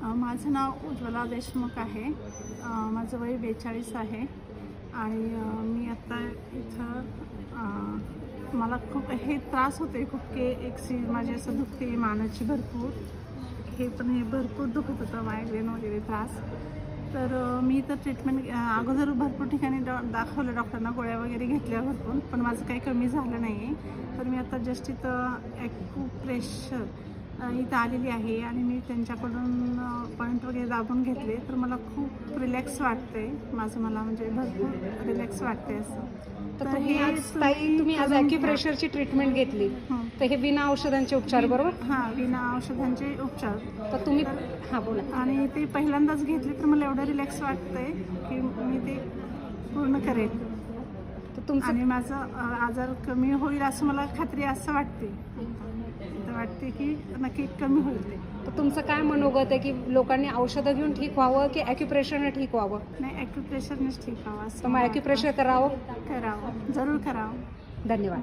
माझं नाव उज्ज्वला देशमुख आहे. माझं वय 42 आहे आणि मी आत्ता इथं मला खूप हे त्रास होते खूप की माझी असं दुखते मानाची भरपूर. हे भरपूर दुखत होतं मायग्रेन वगैरे त्रास. तर मी तर ट्रीटमेंट अगोदर भरपूर ठिकाणी दाखवलं डॉक्टरांना, गोळ्या वगैरे घेतल्या भरपूर, पण माझं काही कमी झालं नाही आहे. तर मी आता जस्ट इथं ॲक्युप्रेशर इथं आलेली आहे आणि मी त्यांच्याकडून पॉईंट वगैरे दाबून घेतले, तर मला खूप रिलॅक्स वाटते. मला म्हणजे भरपूर रिलॅक्स वाटते असं. तर तुम्ही आज ॲक्युप्रेशरची ट्रीटमेंट घेतली, तर हे बिना औषधांचे उपचार बरोबर? हां, बिना औषधांचे उपचार. तर तुम्ही बोला. आणि ते पहिल्यांदाच घेतले तर मला एवढं रिलॅक्स वाटतंय की मी ते पूर्ण करेन. तर तुमचं आणि माझं आजार कमी होईल असं मला खात्री असं वाटते की नक्की कमी होईल ते. तर तुमचं काय मनोगत आहे की लोकांनी औषधं घेऊन ठीक व्हावं की ॲक्युप्रेशरने ठीक व्हावं? नाही, ॲक्युप्रेशरनेच ठीक व्हावं तर असं मग ॲक्युप्रेशर करावं. जरूर करावं. धन्यवाद.